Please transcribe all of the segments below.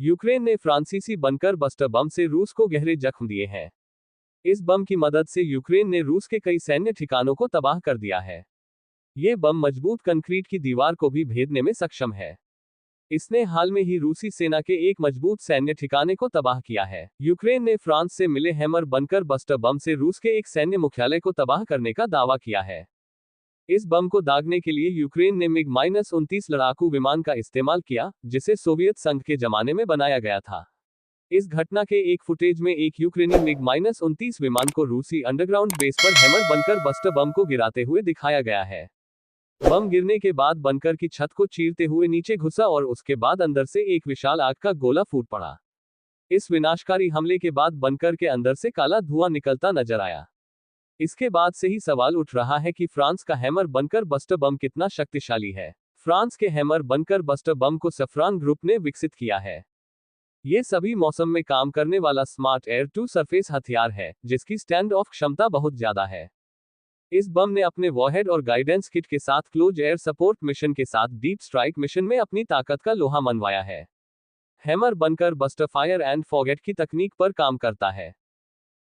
Ukraine ने फ्रांसीसी bunker buster bomb से रूस को गहरे जख्म दिए हैं। इस बम की मदद से यूक्रेन ने रूस के कई सैन्य ठिकानों को तबाह कर दिया है। ये बम मजबूत कंक्रीट की दीवार को भी भेदने में सक्षम है। इसने हाल में ही रूसी सेना के एक मजबूत सैन्य ठिकाने को तबाह किया है। यूक्रेन ने फ्रांस से मिले हैमर बंकर बस्टर बम से रूस के एक सैन्य मुख्यालय को तबाह करने का दावा किया है। इस बम को दागने के लिए यूक्रेन ने मिग-29 लड़ाकू विमान का इस्तेमाल किया, जिसे सोवियत संघ के जमाने में बनाया गया था। इस घटना के एक फुटेज में एक यूक्रेनी मिग-29 विमान को रूसी अंडरग्राउंड बेस पर हैमर बंकर बस्टर बम को गिराते हुए दिखाया गया है। बम गिरने के बाद बंकर की छत को चीरते हुए नीचे घुसा और उसके बाद अंदर से एक विशाल आग का गोला फूट पड़ा। इस विनाशकारी हमले के बाद बंकर के अंदर से काला धुआं निकलता नजर आया। इसके बाद से ही सवाल उठ रहा है कि फ्रांस का हैमर बंकर बस्टर बम कितना शक्तिशाली है। फ्रांस के हैमर बंकर बस्टर बम को सफ्रान ग्रुप ने विकसित किया है। ये सभी मौसम में काम करने वाला स्मार्ट एयर टू सरफेस हथियार है, जिसकी स्टैंड ऑफ क्षमता बहुत ज्यादा है। इस बम ने अपने वॉरहेड और गाइडेंस किट के साथ क्लोज एयर सपोर्ट मिशन के साथ डीप स्ट्राइक मिशन में अपनी ताकत का लोहा मनवाया है। Hammer bunker buster fire and forget की तकनीक पर काम करता है।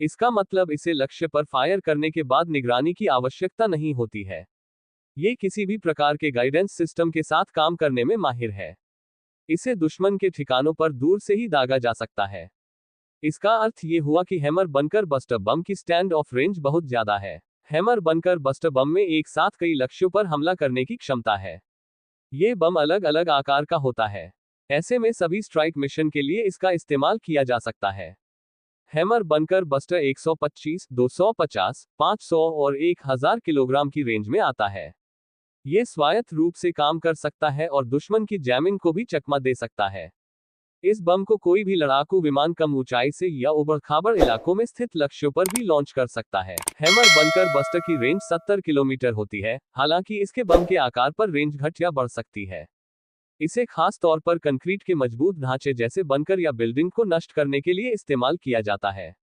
इसका मतलब इसे लक्ष्य पर फायर करने के बाद निगरानी की आवश्यकता नहीं होती है। ये किसी भी प्रकार के गाइडेंस सिस्टम के साथ काम करने में माहिर है। इसे दुश्मन के ठिकानों पर दूर से ही दागा जा सकता है। इसका अर्थ ये हुआ कि हैमर बंकर बस्टर बम की स्टैंड ऑफ रेंज बहुत ज्यादा है। हैमर बंकर बस्टर बम में एक साथ कई लक्ष्यों पर हमला करने की क्षमता है। ये बम अलग अलग आकार का होता है। ऐसे में सभी स्ट्राइक मिशन के लिए इसका इस्तेमाल किया जा सकता है। हैमर बंकर बस्टर 125, 250, 500 और 1000 किलोग्राम की रेंज में आता है। ये स्वायत्त रूप से काम कर सकता है और दुश्मन की जैमिंग को भी चकमा दे सकता है। इस बम को कोई भी लड़ाकू विमान कम ऊंचाई से या उबड़-खाबड़ इलाकों में स्थित लक्ष्यों पर भी लॉन्च कर सकता है। हैमर बंकर बस्टर की रेंज 70 किलोमीटर होती है, हालांकि इसके बम के आकार पर रेंज घट या बढ़ सकती है। इसे खास तौर पर कंक्रीट के मजबूत ढांचे जैसे बंकर या बिल्डिंग को नष्ट करने के लिए इस्तेमाल किया जाता है।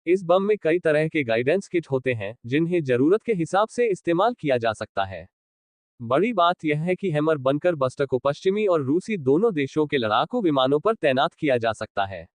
इस बम में कई तरह के गाइडेंस किट होते हैं, जिन्हें जरूरत के हिसाब से इस्तेमाल किया जा सकता है। बड़ी बात यह है कि हैमर बंकर बस्टर को पश्चिमी और रूसी दोनों देशों के लड़ाकू विमानों पर तैनात किया जा सकता है।